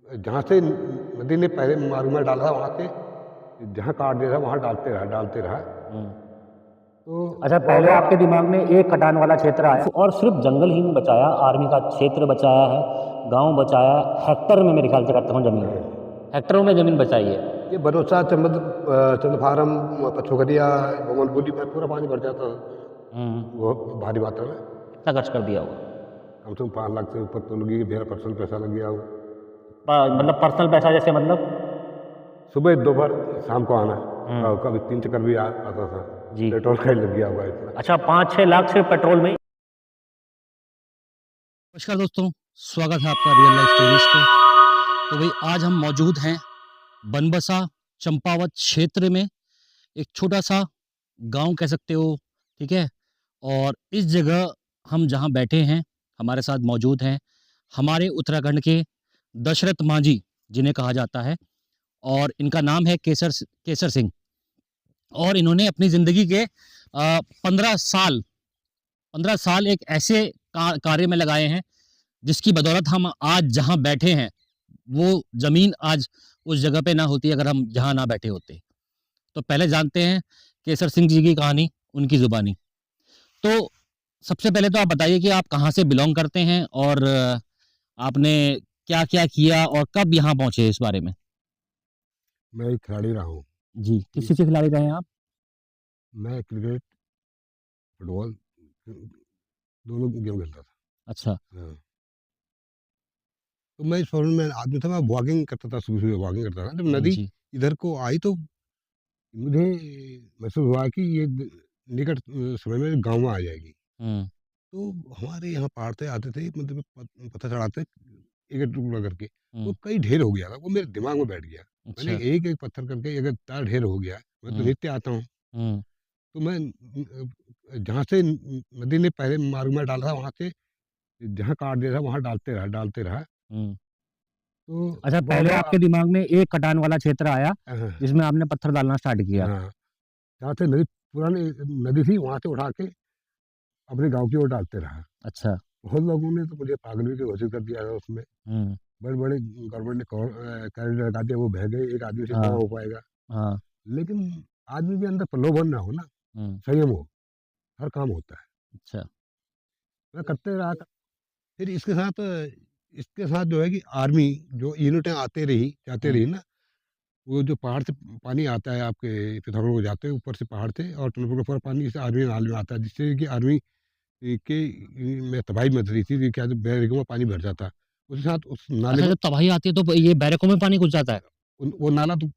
जहाँ से नदी ने पहले मारूंगा डाला था वहाँ से जहाँ काट दिया था वहाँ डालते रहा। हम्म। तो अच्छा, पहले आपके दिमाग में एक कटान वाला क्षेत्र आया और सिर्फ जंगल ही नहीं बचाया, आर्मी का क्षेत्र बचाया है, गांव बचाया है, हेक्टर में मेरे ख्याल से करता हूँ जमीन, हेक्टरों में जमीन बचाई है। ये भरोसा चंद फारम पछोकरिया बोमनपुरी में पूरा पानी भर जाता था वो भारी मात्रा में। कितना खर्च कर दिया होगा? कम से कम 5 लाख से ऊपर तो लगी, मेरा पर्सनल पैसा लग गया वो। मतलब पर्सनल पैसा जैसे मतलब? सुबह दोपहर शाम को आना, कभी 3 चक्कर भी आता था। जी। पेट्रोल का ही लग गया होगा इतना। अच्छा, 5-6 लाख सिर्फ पेट्रोल में ही? नमस्कार दोस्तों, स्वागत है आपका रियल लाइफ स्टोरीज पे। तो भाई आज हम मौजूद हैं बनबसा चंपावत क्षेत्र में, एक छोटा सा गांव कह सकते हो, ठीक है। और इस जगह हम जहां बैठे हैं, हमारे साथ मौजूद हैं हमारे उत्तराखंड के दशरथ मांझी, जिन्हें कहा जाता है, और इनका नाम है केसर सिंह। और इन्होंने अपनी ज़िंदगी के 15 साल एक ऐसे कार्य में लगाए हैं जिसकी बदौलत हम आज जहां बैठे हैं वो ज़मीन आज उस जगह पे ना होती अगर हम जहां ना बैठे होते। तो पहले जानते हैं केसर सिंह जी की कहानी, उनकी ज़ुबानी। तो सबसे पहले तो आप बताइए कि आप कहाँ से बिलोंग करते हैं और आपने क्या क्या किया और कब यहाँ पहुँचे, इस बारे में। मैं एक खिलाड़ी रहा हूँ। जी, किस चीज़ के खिलाड़ी रहे हैं आप? मैं क्रिकेट, फुटबॉल दोनों गेम खेलता था। अच्छा। हाँ। तो मैं इस फॉर्म में आदमी था, मैं वॉकिंग करता था, सुबह सुबह वॉकिंग करता था। जब नदी जी। इधर को आई तो मुझे महसूस हुआ कि ये निकट समय में गाँव में आ जाएगी। हम्म। तो हमारे यहाँ पहाड़ से आते थे, मतलब पत्थर चढ़ाते एक टुकड़ा करके, तो हम्म। कई ढेर हो गया था, वो मेरे दिमाग में बैठ गया। मैंने अच्छा। एक एक पत्थर करके अगर इतना ढेर हो गया, मैं तो हम्म। नित्य आता हूँ, हम्म। तो मैं जहाँ से नदी ने पहले मार्ग में डाला था वहाँ से जहाँ काट दिया था वहाँ डालते रहा। हम्म। तो अच्छा, पहले बाबा आपके दिमाग में एक कटान वाला क्षेत्र आया हाँ, जिसमें आपने पत्थर डालना स्टार्ट किया। हाँ, जहाँ से नदी पुरानी नदी थी वहाँ से उठा के अपने गाँव की ओर डालते रहा। अच्छा। बहुत लोगों ने तो मुझे पागल भी घोषित कर दिया था उसमें। हम्म। बड़े-बड़े गवर्नमेंट ने कैरेट लगा दिया, वो बह गए, एक आदमी से कहाँ हाँ। हो पाएगा। हाँ। लेकिन आदमी के अंदर प्रलोभन ना हो ना, हम्म। संयम हो, हर काम होता है। अच्छा। मैं करते रहा था। फिर इसके साथ जो है कि आर्मी जो यूनिटें आते रही, जाते हम्म। रही ना, वो जो पहाड़ से पानी आता है आपके पिथौरागढ़ को जाते हुए ऊपर से पहाड़ से, और टनकपुर का पूरा पानी इस आर्मी नाले में आता है, जिससे कि आर्मी के में तबाही मच रही थी कि क्या बैरिगो में पानी भर जाता। उसके साथ उस नाले अच्छा, में जब तबाही आती है तो ये बैरकों में पानी घुस जाता है? वो नाला तो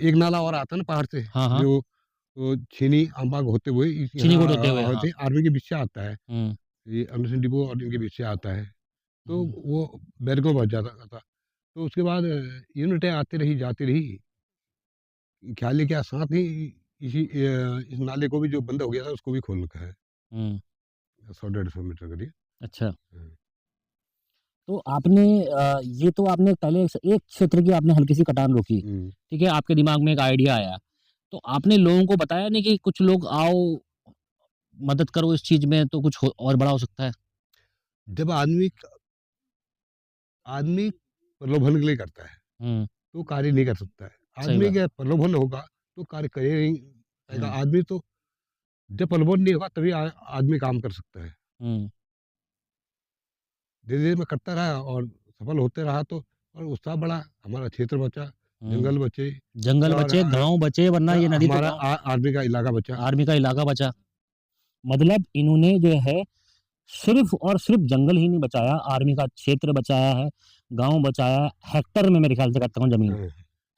एक नाला और आता है ना पहाड़ से, हाँ, हाँ। जो छीनी अम्बाग होते हुए चीनी यहाँ कोट होते हुए, हाँ। होते आर्मी के बीच से आता है। हम्म। ये अन्नूसिंह डिपो और इनके बीच से आता है। तो हम्म। वो बैरकों में भर जाता था। तो उसके बाद यूनिटें आती रही, जाती रही। ख्याल है क्या साथ ही इस नाले को भी जो बंद हो गया था उसको भी खोल रखा है। हम्म। 100 150 मीटर करिए। अच्छा। हाँ। तो आपने ये तो आपने पहले एक क्षेत्र की आपने हल्की सी कटान रोकी, हुँ। ठीक है, आपके दिमाग में एक आइडिया आया, तो आपने लोगों को बताया नहीं कि कुछ लोग आओ मदद करो इस चीज में तो कुछ और बड़ा हो सकता है? जब आदमी प्रलोभन के लिए करता है, हम्म। तो कार्य नहीं कर सकता है। सही आदमी बात। के प्रलोभन होगा, तो कार्य करे नहीं पाएगा। हम्म। आदमी तो जब प्रलोभन नहीं होगा तभी आदमी काम कर सकता है। हम्म। धीरे-धीरे मैं करता रहा और सफल होते रहा तो और उत्साह बढ़ा, हमारा क्षेत्र बचा, हम्म। जंगल बचे जंगल और बचे, गांव बचे, वरना ये नदी तो हमारा गांव, आर्मी का इलाका बचा। आर्मी का इलाका बचा। मतलब इन्होंने जो है सिर्फ और सिर्फ जंगल ही नहीं बचाया, आर्मी का क्षेत्र बचाया है, गांव बचाया है, हेक्टर में मेरे ख्याल से करता हूँ जमीन, हाँ,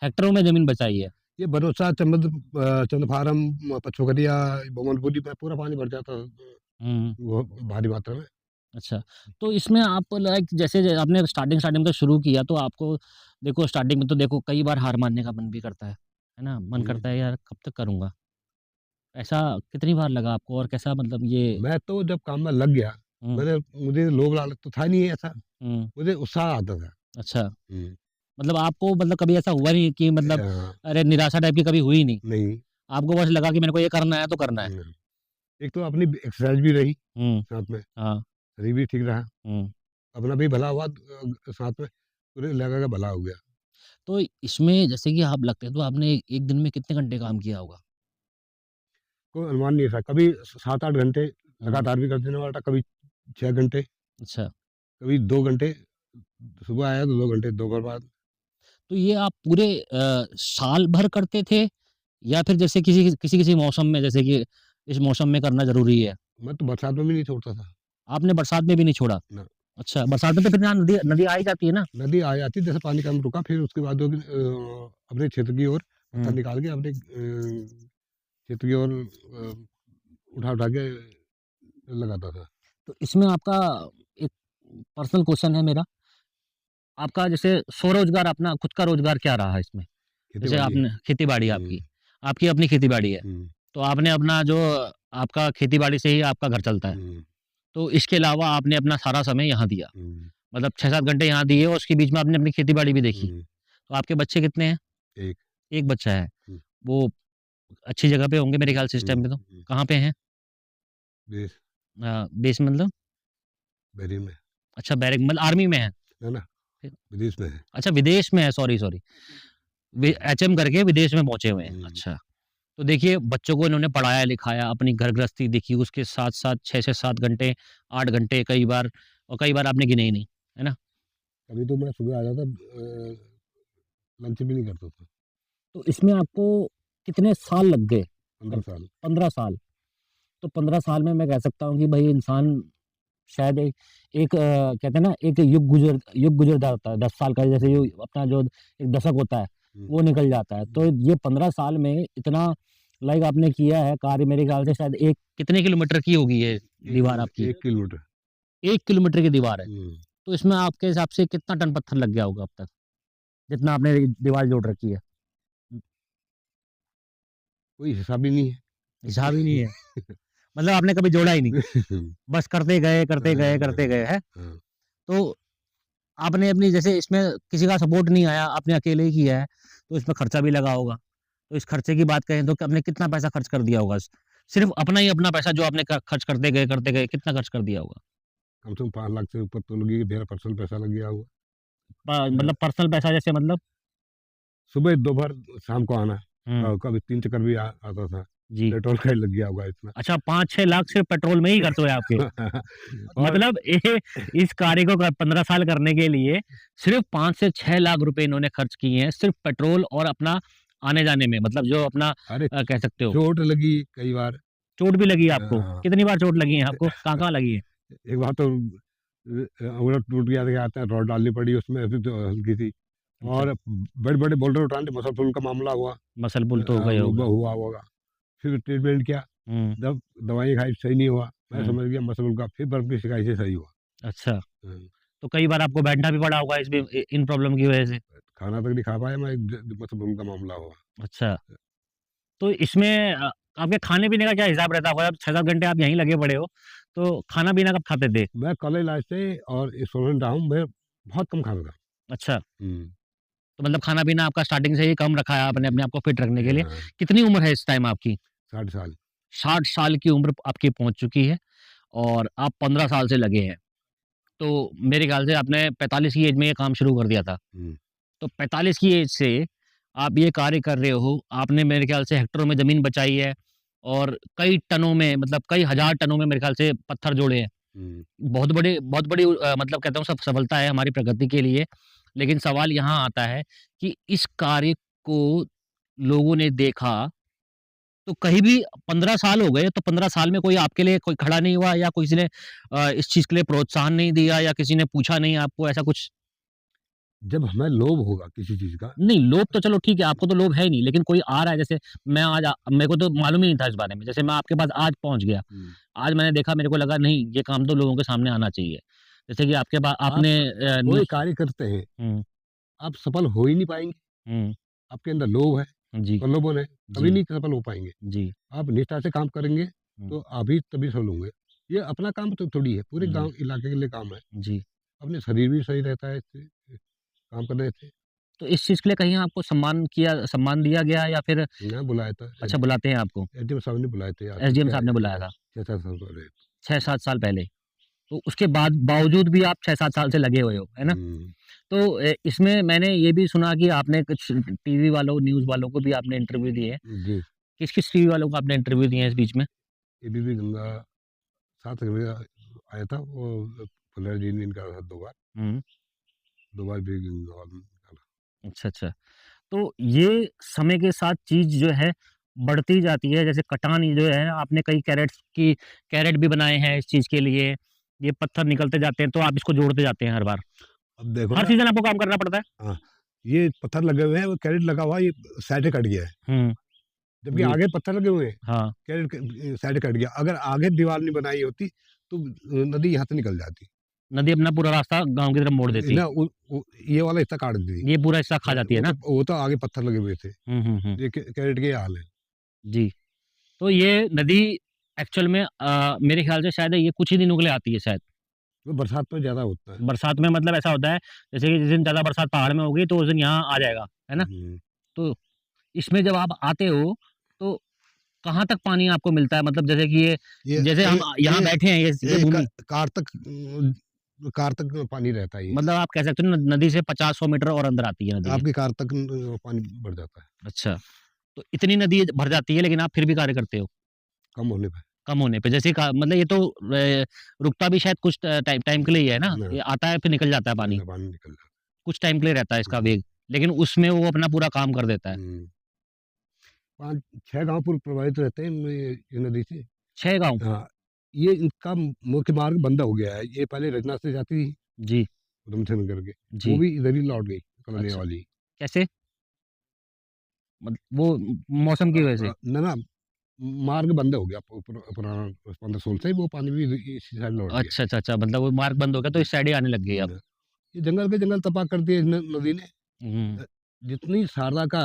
हेक्टरों में जमीन बचाई है। ये भरोसा चंद फारम पछोकरिया बोमनपुरी में पूरा पानी भर जाता हम्म। वो भारी मात्रा में। अच्छा, तो इसमें आप लाइक जैसे आपने स्टार्टिंग स्टार्टिंग में तो शुरू किया तो आपको देखो स्टार्टिंग में तो देखो कई बार हार मानने का मन भी करता है ना? मन करता है हुँ। यार कब तक करूँगा? ऐसा कितनी बार लगा आपको और कैसा मतलब ये? मैं तो जब काम में लग गया, हुँ। मुझे लोभ लालच तो था नहीं ऐसा, हुँ। मुझे उत्साह आता था। अच्छा, हुँ। मतलब आपको मतलब कभी ऐसा हुआ नहीं कि मतलब हाँ, अरे निराशा टाइप की कभी हुई नहीं? नहीं। आपको बस लगा कि मेरे को ये करना है तो करना है? हुँ। एक तो अपनी एक्सरसाइज़ भी रही हुँ। साथ में, हाँ। शरीर भी ठीक रहा, हुँ। अपना भी भला हुआ साथ में। पूरे इलाका का भला हो गया। तो इसमें जैसे कि आप लगते हैं तो आपने एक दिन में कितने घंटे काम किया होगा? कोई अनुमान नहीं था, कभी 7-8 घंटे हाँ, लगातार भी कर देने वाला था, कभी 6 घंटे, अच्छा। कभी 2 घंटे, सुबह आया तो 2 घंटे दोपहर बाद। तो ये आप पूरे साल भर करते थे या फिर जैसे किसी-किसी मौसम में जैसे कि इस मौसम में करना ज़रूरी है, मैं तो बरसात में भी नहीं छोड़ता था। आपने बरसात में भी नहीं छोड़ा? ना, अच्छा, बरसात में तो फिर यहाँ नदी नदी आ ही जाती है ना? नदी आ जाती, जैसे पानी कम रुका फिर उसके बाद अपने क्षेत्र की ओर पत्थर हुँ। निकाल के अपने क्षेत्र की ओर उठा-उठा के लगाता था। तो इसमें आपका एक पर्सनल क्वेश्चन है मेरा, आपका जैसे स्वरोज़गार अपना खुद का रोज़गार क्या रहा इसमें? जैसे खेती-बाड़ी है। आपने खेती-बाड़ी है आपकी, हुँ, आपकी अपनी खेती-बाड़ी है, हुँ, तो आपने अपना जो आपका खेती-बाड़ी से ही आपका घर चलता है। हुँ, तो इसके अलावा आपने अपना सारा समय यहाँ दिया, हुँ, मतलब 6-7 घंटे यहाँ दिए और उसके बीच में आपने अपनी खेती-बाड़ी भी देखी। हुँ, तो आपके बच्चे कितने हैं? एक 1 बच्चा है, हुँ, वो अच्छी जगह पे होंगे मेरे ख्याल से इस टाइम हुँ, पे तो। हुँ, कहाँ पे हैं? देश बेस में मतलब? बहरीन में, अच्छा बैरक मतलब आर्मी में हैं? है ना? फिर विदेश में है। अच्छा विदेश में है, सॉरी, सॉरी। हुँ, एचएम करके विदेश में पहुँचे हुए हैं। हुँ, अच्छा, तो देखिए बच्चों को इन्होंने पढ़ाया-लिखाया, अपनी घर गृहस्थी देखी, उसके साथ-साथ 6 से 7 घंटे, 8 घंटे कई बार आपने गिने ही नहीं, है ना? अभी तो मैं सुबह आ जाता लंच भी नहीं करता था। तो इसमें आपको कितने साल लग गए 15 करते? साल। 15 साल। तो 15 साल में मैं कह सकता हूँ कि भई इंसान शायद एक कहते हैं ना एक युग गुज़र जाता है 10 साल का जैसे यो अपना जो एक दशक होता है, हुँ, वो निकल जाता है। तो हुँ, ये 15 साल में इतना लाइक आपने किया है कार्य मेरे ख़्याल से शायद एक कितने किलोमीटर की होगी ये 1 दीवार किलोमीटर आपकी? 1 किलोमीटर। 1 किलोमीटर की दीवार है। हुँ, तो इसमें आपके हिसाब से कितना टन पत्थर लग गया होगा अब तक? जितना आपने दीवार जोड़ रखी है? कोई हिसाब ही नहीं है। हिसाब ही नहीं है। मतलब आपने कभी जोड़ा ही नहीं। बस करते गए, करते गए, करते गए, हैं? हाँ, तो आपने अपनी जैसे इसमें किसी का सपोर्ट नहीं आया, आपने अकेले ही किया है, तो इसमें खर्चा भी लगा होगा। तो इस खर्चे की बात करें तो कि आपने कितना पैसा खर्च कर दिया होगा? सिर्फ़ अपना ही अपना पैसा जो आपने खर्च करते गए, कितना खर्च कर दिया होगा? कम से कम 5 लाख से ऊपर तो लगी, मेरा पर्सनल पैसा लग गया होगा। मतलब पर्सनल पैसा जैसे मतलब? सुबह, दोपहर, शाम को आना, हुँ, कभी 3 चक्कर भी आता था। जी। पेट्रोल का ही लग गया होगा इतना। अच्छा 5-6 लाख सिर्फ़ पेट्रोल में ही खर्च हुए आपके? और मतलब इस कार्य को 15 साल करने के लिए सिर्फ़ 5 से 6 लाख रुपए इन्होंने खर्च किए हैं, सिर्फ़ पेट्रोल और अपना आने-जाने में, मतलब जो अपना अरे, कह सकते हो। चोट लगी कई बार। चोट भी लगी है आपको? हाँ, कितनी बार चोट लगी है आपको? कहाँ-कहाँ लगी है? एक बार तो अंगूठा टूट गया था, क्या कहते हैं, रॉड डालनी पड़ी उसमें, अभी तो हल्की थी। अच्छा, और बड़े-बड़े बोल्डर उठाने, मसलपुल का मामला हुआ। मसल पुल तो गए वो होगे। हुआ होगा। फिर ट्रीटमेंट किया, हुँ, जब दवाई खाई सही नहीं हुआ, मैं हुँ, समझ गया मसलपुल का, फिर बर्फ की सिकाई से सही हुआ। अच्छा। हुँ, तो कई बार आपको बैठना भी पड़ा होगा इन प्रॉब्लम की वजह से? खाना तक नहीं खा पाया मैं, मसलपुल का मामला हुआ। अच्छा, तो इसमें आपके खाने-पीने का क्या हिसाब रहता होगा? अब 6-7 घंटे आप यहीं लगे पड़े हो, तो खाना-पीना कब खाते थे? मैं कॉलेज लाइफ से और स्टूडेंट रहा हूँ, मैं बहुत कम खाता था। अच्छा, हुँ, तो मतलब खाना-पीना आपका स्टार्टिंग से ही कम रखा है आपने अपने आप को फिट रखने के लिए। हाँ, कितनी उम्र है इस टाइम आपकी? 60 साल। 60 साल की उम्र आपकी पहुँच चुकी है और आप 15 साल से लगे हैं। तो मेरे ख़्याल से आपने 45 की एज में ये काम शुरू कर दिया था। हुँ, तो 45 की एज से आप ये कार्य कर रहे हो, आपने मेरे ख़्याल से हेक्टरों में ज़मीन बचाई है और कई टनों में मतलब कई हज़ार टनों में मेरे ख़्याल से पत्थर जोड़े हैं। हुँ। बहुत बड़ी मतलब कहता हूँ सब सफलता है हमारी प्रगति के लिए। लेकिन सवाल यहाँ आता है कि इस कार्य को लोगों ने देखा, तो कहीं भी 15 साल हो गए, तो 15 साल में कोई आपके लिए कोई खड़ा नहीं हुआ या किसी ने इस चीज़ के लिए प्रोत्साहन नहीं दिया या किसी ने पूछा नहीं आपको ऐसा कुछ? जब हमें लोभ होगा किसी चीज़ का। नहीं, लोभ तो चलो ठीक है, आपको तो लोभ है ही नहीं, लेकिन कोई आ रहा है जैसे मैं आज मेरे को तो मालूम ही नहीं था इस बारे में, जैसे मैं आपके पास आज पहुँच गया। हुँ। आज मैंने देखा मेरे को लगा नहीं, ये काम तो लोगों के सामने आना चाहिए। जैसे कि आपके पा आप आपने कोई न्यूज़ कार्य करते हैं, हुँ, आप सफल हो ही नहीं पाएँगे। हुँ, आपके अंदर लोभ है, जी, प्रलोभन है, कभी जी, नहीं सफल हो पाएँगे। जी, आप निष्ठा से काम करेंगे, हुँ, तो अभी तभी सफल होंगे। ये अपना काम तो थोड़ी है, पूरे जी, गाँव इलाके के लिए काम है। जी। अपने शरीर भी सही रहता है इससे, काम करने से। तो इस चीज़ के लिए कहीं आपको सम्मान दिया गया या फिर मैं बुलाया था, अच्छा बुलाते हैं आपको? एसडीएम साहब ने बुलाए थे, आज से एसडीएम क्या साहब ने बुलाया था, 6-7 साल पहले। 6-7 साल पहले। तो उसके बाद बावजूद भी आप 6-7 साल से लगे हुए हो, है ना? हुँ, तो इसमें मैंने ये भी सुना कि आपने कुछ टीवी वालों, न्यूज़ वालों को भी आपने इंटरव्यू दिए हैं। जी। किस-किस टीवी वालों को आपने इंटरव्यू दिए हैं इस बीच में? एबीपी गंगा 7 घंटे आया था वो फुलेरा जी ने निकाला था 2 बार, हुँ। 2 बार भी गंगा वालों ने निकाला। अच्छा, अच्छा। तो ये समय के साथ चीज़ जो है बढ़ती जाती है, जैसे कटान ये जो है आपने कई कैरेट भी बनाए हैं इस चीज़ के लिए, ये पत्थर निकलते जाते हैं तो आप इसको जोड़ते जाते हैं हर बार। अब देखो हर ना सीज़न आपको काम करना पड़ता है? हाँ, ये पत्थर लगे हुए हैं, वो कैरेट लगा हुआ है, ये साइड से कट गया है। हुँ, जबकि जी। आगे पत्थर लगे हुए हैं, हाँ, कैरेट साइड कट गया। अगर आगे दीवार नहीं बनाई होती, तो नदी यहाँ से निकल जाती। नदी अपना पूरा रास्ता गाँव की तरफ मोड़ देती है। ना ये वाला हिस्सा काट दी। ये पूरा हिस्सा खा जाती है ना? वो तो आगे पत्थर लगे हुए थे। हुँ, हुँ, हुँ। ये कैरेट के ये हाल है। जी। तो ये नदी एक्चुअल में मेरे ख़्याल से शायद ये कुछ ही दिनों के लिए आती है शायद। वो बरसात में ज़्यादा होता है। बरसात में मतलब ऐसा होता है, जैसे कि जिस दिन ज़्यादा बरसात पहाड़ में होगी तो उस दिन यहाँ आ जाएगा, है ना? हुँ, तो इसमें जब आप आते हो, तो कहाँ तक पानी आपको मिलता है? मतलब जैसे कि ये जैसे हम यहाँ ये बैठे हैं ये ये भूमि कार तक पानी रहता है ये। मतलब आप कह सकते हो न नदी से 50-100 मीटर और अंदर आती है नदी के। आपकी कार तक पानी बढ़ जाता है, अच्छा, तो इतनी नदी भर जाती है लेकिन आप फिर भी कार्य करते हो, कम होने पे। कम होने पे। जैसे का मतलब ये तो रुकता भी शायद कुछ टाइम टाइम के लिए ही है ना? ना ये आता है फिर निकल जाता है पानी, पानी निकल जाता कुछ टाइम के लिए रहता है इसका है। वेग, लेकिन उसमें वो अपना पूरा काम कर देता है। हुँ। 5-6 गाँव पूर्व प्रभावित रहते हैं ये नदी से। 6 गाँव? हाँ, ये इनका मुख्य मार्ग बंद हो गया है। ये पहले रजना से जाती थी जी, उधमसिंह नगर के, वो जी। भी इधर ही लौट गई कलोनिया अच्छा, वाली। कैसे? वो मौसम की वजह से? ना मार्ग बंद हो गया पुराना 15-16 से वो पानी भी इसी साइड लौट गया। अच्छा, अच्छा, अच्छा मतलब वो मार्ग बंद हो गया तो इस साइड ही आने लग गई अब। न ये जंगल के जंगल तबाह कर दिए इस नदी ने। हुँ, अ, जितनी शारदा का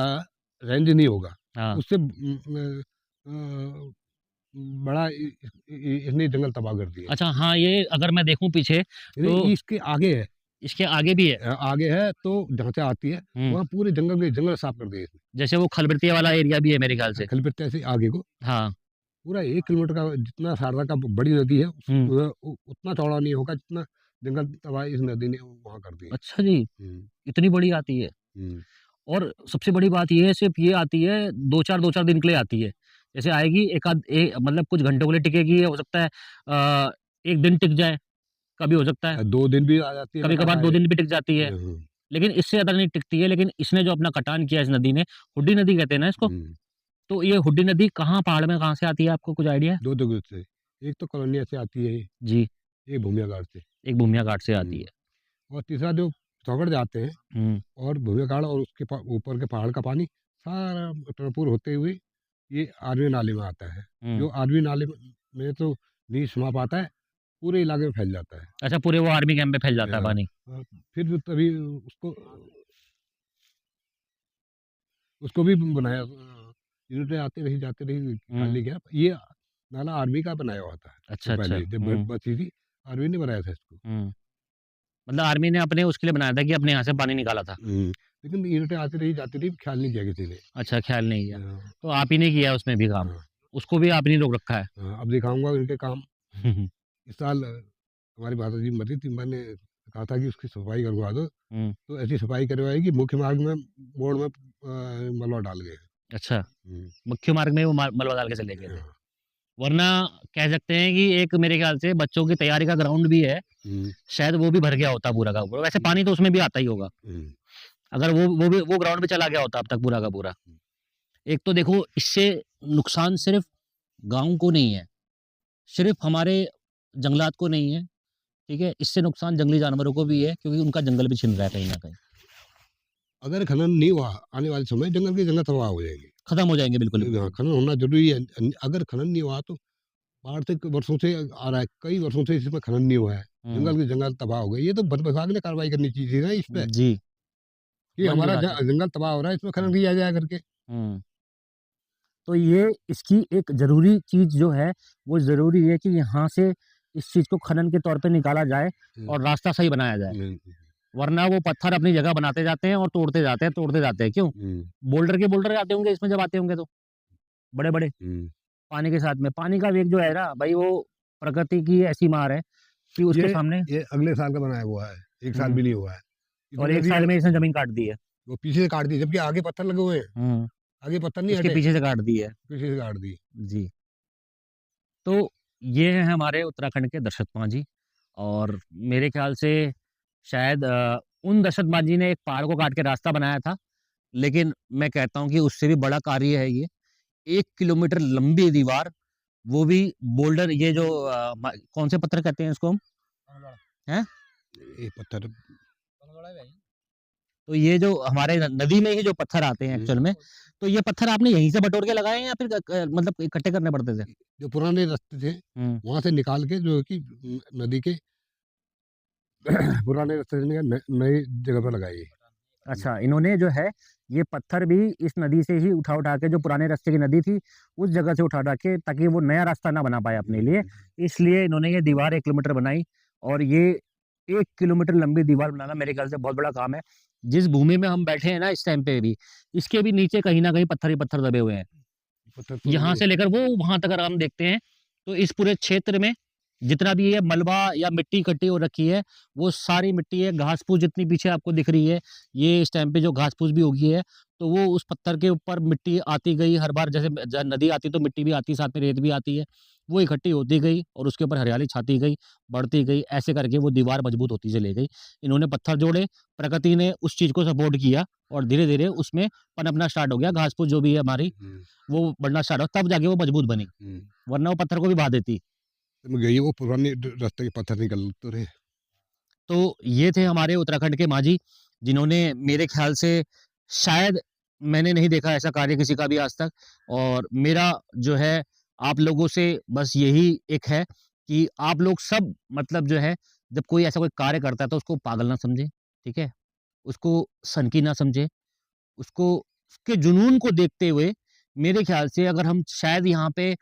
रेंज नहीं होगा, हाँ। उससे बड़ा इसने जंगल तबाह कर दिए। अच्छा हाँ, ये अगर मैं देखूँ पीछे नहीं, तो इसके आगे है। इसके आगे भी है। आगे है तो जहाँ से आती है, हुँ, वहाँ पूरे जंगल के जंगल साफ कर दिए इसने। जैसे वो खलबतिया वाला एरिया भी है मेरे ख्याल से। खलीपत से आगे को हाँ, पूरा 1 किलोमीटर का जितना शारदा का बड़ी नदी है हुँ। उतना चौड़ा नहीं होगा जितना जंगल तबाही इस नदी ने वहाँ कर दी है। अच्छा जी, हुँ, इतनी बड़ी आती है। हुँ। और सबसे बड़ी बात ये है सिर्फ़ ये आती है 2-4 दिन के लिए आती है। जैसे आएगी एक आध मतलब कुछ घंटों के लिए टिकेगी, ये हो सकता है 1 दिन टिक जाए, कभी हो सकता है। 2 दिन भी आ जाती है कभी-कभार 2 लगातार। दिन भी टिक जाती है। हुँ, लेकिन इससे ज़्यादा नहीं टिकती है, लेकिन इसने जो अपना कटान किया इस नदी ने, हुड्डी नदी कहते हैं ना इसको? हुँ। तो ये हुड्डी नदी कहाँ पहाड़ में कहाँ से आती है आपको कुछ आइडिया है? 2 जगह से, एक तो कॉलोनिया से आती है, जी, एक भूमिया घाट से। एक भूमिया घाट से आती हुँ, है। और तीसरा जो पिथौरागढ़ जाते हैं हुँ, और भूमिया घाट और उसके ऊपर के पहाड़ का पानी सारा टनकपुर होते हुए ये आरवी नाले में आता है। हुँ। जो आरवी नाले में तो नहीं समा पाता है, पूरे इलाके में फैल जाता है। अच्छा पूरे वो आर्मी कैंप में फैल जाता है पानी। अ, फिर तभी उसको उसको भी बनाया यूनिटें आती रही, जाती रही, ख्याल हुँ। नहीं किया। ये नाला आर्मी का बनाया हुआ था, अच्छा, वो अच्छा। पहले जब हुँ, बची थी, आर्मी ने बनाया था इसको। हुँ। मतलब आर्मी ने अपने उसके लिए बनाया था कि अपने यहाँ से पानी निकाला था। लेकिन यूनिटें आती रही, जाती रही, ख्याल नहीं किया किसी ने। अच्छा ख़्याल नहीं किया। हाँ, तो आप ही ने किया उसमें भी काम। हाँ, उसको भी आप ही ने रोक रखा है। हाँ, अब दिखाऊँगा इनके काम। इस साल हमारी माताजी मरी थी, मैंने कहा था कि उसकी सफाई करवा दो, हुँ, तो ऐसी सफाई करवाई कि मुख्य मार्ग में मोड़ में मलबा डाल गए। अच्छा। हुँ, मुख्य मार्ग में वो मलबा डाल के चले गए थे। हाँ, वरना कह सकते हैं कि एक मेरे ख़्याल से बच्चों की तैयारी का ग्राउंड भी है, हुँ, शायद वो भी भर गया होता पूरा का पूरा। वैसे हुँ, पानी तो उसमें भी आता ही होगा। हुँ, अगर वो ग्राउंड भी चला गया होता अब तक पूरा का पूरा। हुँ, एक तो देखो इससे नुकसान सिर्फ़ गाँव को नहीं है, सिर्फ़ हमारे जंगलात को नहीं है, ठीक है? इससे नुकसान जंगली जानवरों को भी है क्योंकि उनका जंगल भी छिन रहा है कहीं न कहीं। अगर खनन नहीं हुआ, आने वाले समय जंगल के जंगल तबाह हो जाएँगे। खत्म हो जाएँगे बिल्कुल। हाँ, खनन होना ज़रूरी है। अगर खनन नहीं हुआ तो बाढ़ से वर्षों से आ रहा है, कई वर्षों से इसमें खनन नहीं हुआ है। हुँ, जंगल के जंगल तबाह हो गए। ये तो वन विभाग ने कार्रवाई करनी चाहिए थी ना इस पे, जी, कि वन हमारा विभाग का। जंगल तबाह हो रहा है, इसमें खनन हुँ, किया जाए करके। हुँ। तो ये इसकी एक ज़रूरी चीज़ जो है, वो ज़रूरी है कि यहाँ से इस चीज़ को खनन के तौर पे निकाला जाए हुँ, और रास्ता सही बनाया जाए। हुँ, वरना वो पत्थर अपनी जगह बनाते जाते हैं और तोड़ते जाते हैं। क्यों? हुँ, बोल्डर के बोल्डर आते होंगे इसमें जब आते होंगे तो, बड़े-बड़े हुँ, पानी के साथ में। पानी का वेग जो है ना भई वो प्रकृति की ऐसी मार है फिर उसके ये सामने ये अगले साल का बनाया हुआ है, 1 साल हुँ, भी नहीं हुआ है। और इतनी 1 नदी साल है, में इसने ज़मीन काट दी है। वो पीछे से काट दी, जबकि आगे पत्थर लगे हुए हैं, हुँ, आगे पत्थर नहीं उसके हटे, पीछे से काट दी है। पीछे से काट दी। जी, तो ये है हमारे उत्तराखंड के दशरथ मांझी और मेरे ख़्याल से शायद उन दशरथ मांझी ने एक पहाड़ को काट के रास्ता बनाया था, लेकिन मैं कहता हूँ कि उससे भी बड़ा कार्य है ये। 1 किलोमीटर लंबी दीवार, वो भी बोल्डर ये जो कौन से पत्थर कहते हैं इसको हम? हैं? ये पत्थर तो ये जो हमारे नदी में ही जो पत्थर आते हैं हुँ, एक्चुअल में, तो ये पत्थर आपने यहीं से बटोर के लगाए हैं या फिर मतलब इकट्ठे करने पड़ते थे? जो पुराने रास्ते थे, हुँ। वहाँ से निकाल के जो है कि नदी के पुराने रास्ते से निकाल नई जगह पे लगाए ये। अच्छा, इन्होंने जो है ये पत्थर भी इस नदी से ही उठा-उठा के जो पुराने रास्ते की नदी थी, उस जगह से उठा-उठा के ताकि वो नया रास्ता ना बना पाए अपने लिए, इसलिए इन्होंने ये दीवार 1 किलोमीटर बनाई और ये 1 किलोमीटर लंबी दीवार बनाना मेरे ख्याल से बहुत बड़ा काम है। जिस भूमि में हम बैठे हैं ना इस टाइम पे भी, इसके भी नीचे कहीं न कहीं पत्थर ही पत्थर दबे हुए हैं। पत्थर तो यहाँ लगे से लेकर वो वहाँ तक अगर हम देखते हैं, तो इस पूरे क्षेत्र में जितना भी ये मलबा या मिट्टी इकट्ठी हो रखी है, वो सारी मिट्टी है, घास-फूस जितनी पीछे आपको दिख रही है, ये इस टाइम पे जो घास-फूस भी उगी है, तो वो उस पत्थर के ऊपर मिट्टी आती गई हर बार जैसे नदी आती है तो मिट्टी भी आती है, साथ में रेत भी आती है, वो इकट्ठी होती गई और उसके ऊपर हरियाली छाती गई, बढ़ती गई, ऐसे करके वो दीवार मजबूत होती चली गई। इन्होंने पत्थर जोड़े, प्रकृति ने उस चीज़ को सपोर्ट किया और धीरे-धीरे उसमें पनपना स्टार्ट हो गया, घास-फूस जो भी है हमारी, हुँ, वो बढ़ना स्टार्ट हुआ, तब जाके वो मजबूत बनी, हुँ। वरना वो पत्थर को भी भा देती। तो गई वो पुराने रास्ते के पत्थर निकल तो रहे। तो ये थे हमारे उत्तराखंड के मांझी, जिन्होंने मेरे ख़्याल से शायद मैंने नहीं देखा ऐसा कार्य किसी का भी आज तक और मेरा जो है आप लोगों से बस यही एक है कि आप लोग सब मतलब जो है जब कोई ऐसा कोई कार्य करता है तो उसको पागल ना समझें, ठीक है? उसको सनकी ना समझें, उसको उसके जुनून को देखते हुए मेरे ख़्याल से अगर हम शायद यहाँ पे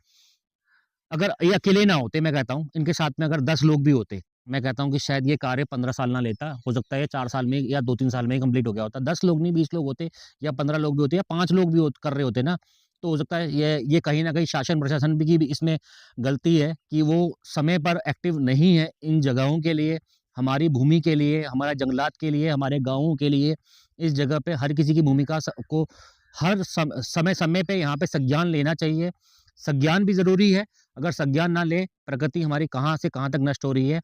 अगर ये अकेले ना होते मैं कहता हूँ, इनके साथ में अगर 10 लोग भी होते, मैं कहता हूँ कि शायद ये कार्य 15 साल ना लेता। हो सकता है 4 साल में या 2-3 साल में ही कंप्लीट हो गया होता। 10 लोग नहीं 20 लोग होते या 15 लोग भी होते या 5 लोग भी कर रहे होते ना, तो हो सकता है ये कहीं न कहीं शासन प्रशासन की भी इसमें गलती है कि वो समय पर एक्टिव नहीं है इन जगहों के लिए, हमारी भूमि के लिए, हमारे जंगलात के लिए, हमारे गाँवों के लिए। इस जगह पे हर किसी की भूमिका को हर समय-समय पे यहाँ पे संज्ञान लेना चाहिए। संज्ञान भी ज़रूरी है, अगर संज्ञान ना लें, प्रकृति हमारी कहाँ से कहाँ तक नष्ट हो रही है,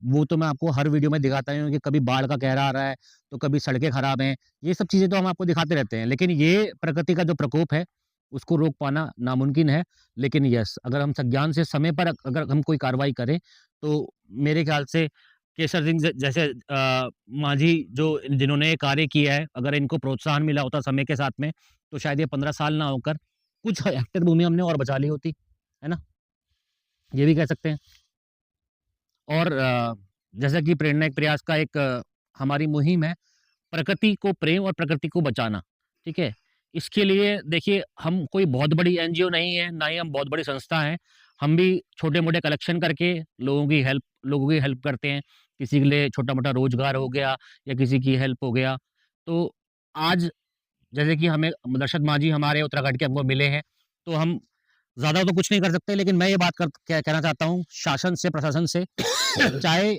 वो तो मैं आपको हर वीडियो में दिखाता ही हूँ कि कभी बाढ़ का कहर आ रहा है, तो कभी सड़कें खराब हैं, ये सब चीज़ें तो हम आपको दिखाते रहते हैं। लेकिन ये प्रकृति का जो प्रकोप है, उसको रोक पाना नामुमकिन है। लेकिन यस, अगर हम संज्ञान से समय पर अगर हम कोई कार्रवाई करें, तो मेरे ख़्याल से केसर सिंह जैसे मांझी जो जिन्होंने ये कार्य किया है, अगर इनको प्रोत्साहन मिला होता समय के साथ में, तो शायद ये 15 साल ना होकर कुछ हेक्टेयर भूमि हमने और बचा ली होती, है ना? ये भी कह सकते हैं। और जैसा कि प्रेरणा एक प्रयास का एक हमारी मुहिम है, प्रकृति को प्रेम और प्रकृति को बचाना, ठीक है? इसके लिए देखिए हम कोई बहुत बड़ी एनजीओ नहीं है, ना ही हम बहुत बड़ी संस्था हैं। हम भी छोटे-मोटे कलेक्शन करके लोगों की हेल्प करते हैं। किसी के लिए छोटा-मोटा रोज़गार हो गया या किसी की हेल्प हो गया। तो आज जैसे कि हमें दर्शक मांझी हमारे उत्तराखंड के हमको मिले हैं, तो हम ज़्यादा तो कुछ नहीं कर सकते, लेकिन मैं ये बात कहना चाहता हूँ शासन से, प्रशासन से, चाहे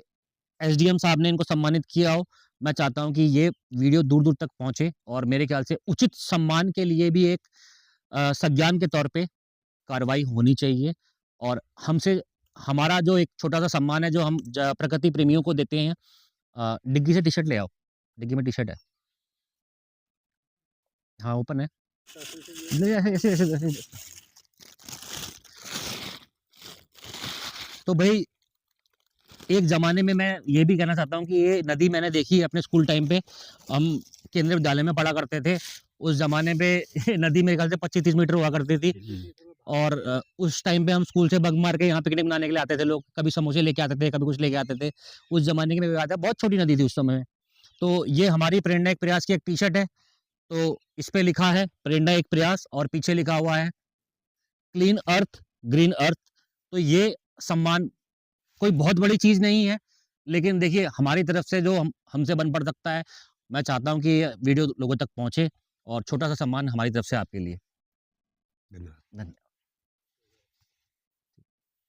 एसडीएम साहब ने इनको सम्मानित किया हो, मैं चाहता हूँ कि ये वीडियो दूर-दूर तक पहुँचे और मेरे ख्याल से उचित सम्मान के लिए भी एक संज्ञान के तौर पे कार्रवाई होनी चाहिए और हमसे हमारा जो एक छोटा-सा सम्मान है, जो हम प्रकृति प्रेमियों को देते हैं डिग्गी से टी-शर्ट ले आओ, डिग्गी में टी-शर्ट है। हाँ, ओपन है। नहीं, ऐसे। तो भई एक ज़माने में मैं ये भी कहना चाहता हूँ कि ये नदी मैंने देखी है अपने स्कूल टाइम पे। हम केंद्रीय विद्यालय में पढ़ा करते थे। उस ज़माने पे नदी मेरे ख्याल से 25-30 मीटर हुआ करती थी और उस टाइम पे हम स्कूल से बंक मार के यहाँ पिकनिक मनाने के लिए आते थे लोग। कभी समोसे लेके आते थे, कभी कुछ लेके आते थे। उस ज़माने की मेरी बात है, बहुत छोटी नदी थी उस समय में। तो ये हमारी प्रेरणा एक प्रयास की एक टी-शर्ट है। तो इस पे लिखा है प्रेरणा एक प्रयास और पीछे लिखा हुआ है क्लीन अर्थ, ग्रीन अर्थ। तो ये सम्मान कोई बहुत बड़ी चीज़ नहीं है, लेकिन देखिए हमारी तरफ से जो हमसे बन पड़ सकता है, मैं चाहता हूँ कि ये वीडियो लोगों तक पहुँचे और छोटा-सा सम्मान हमारी तरफ से आपके लिए। धन्यवाद। धन्यवाद।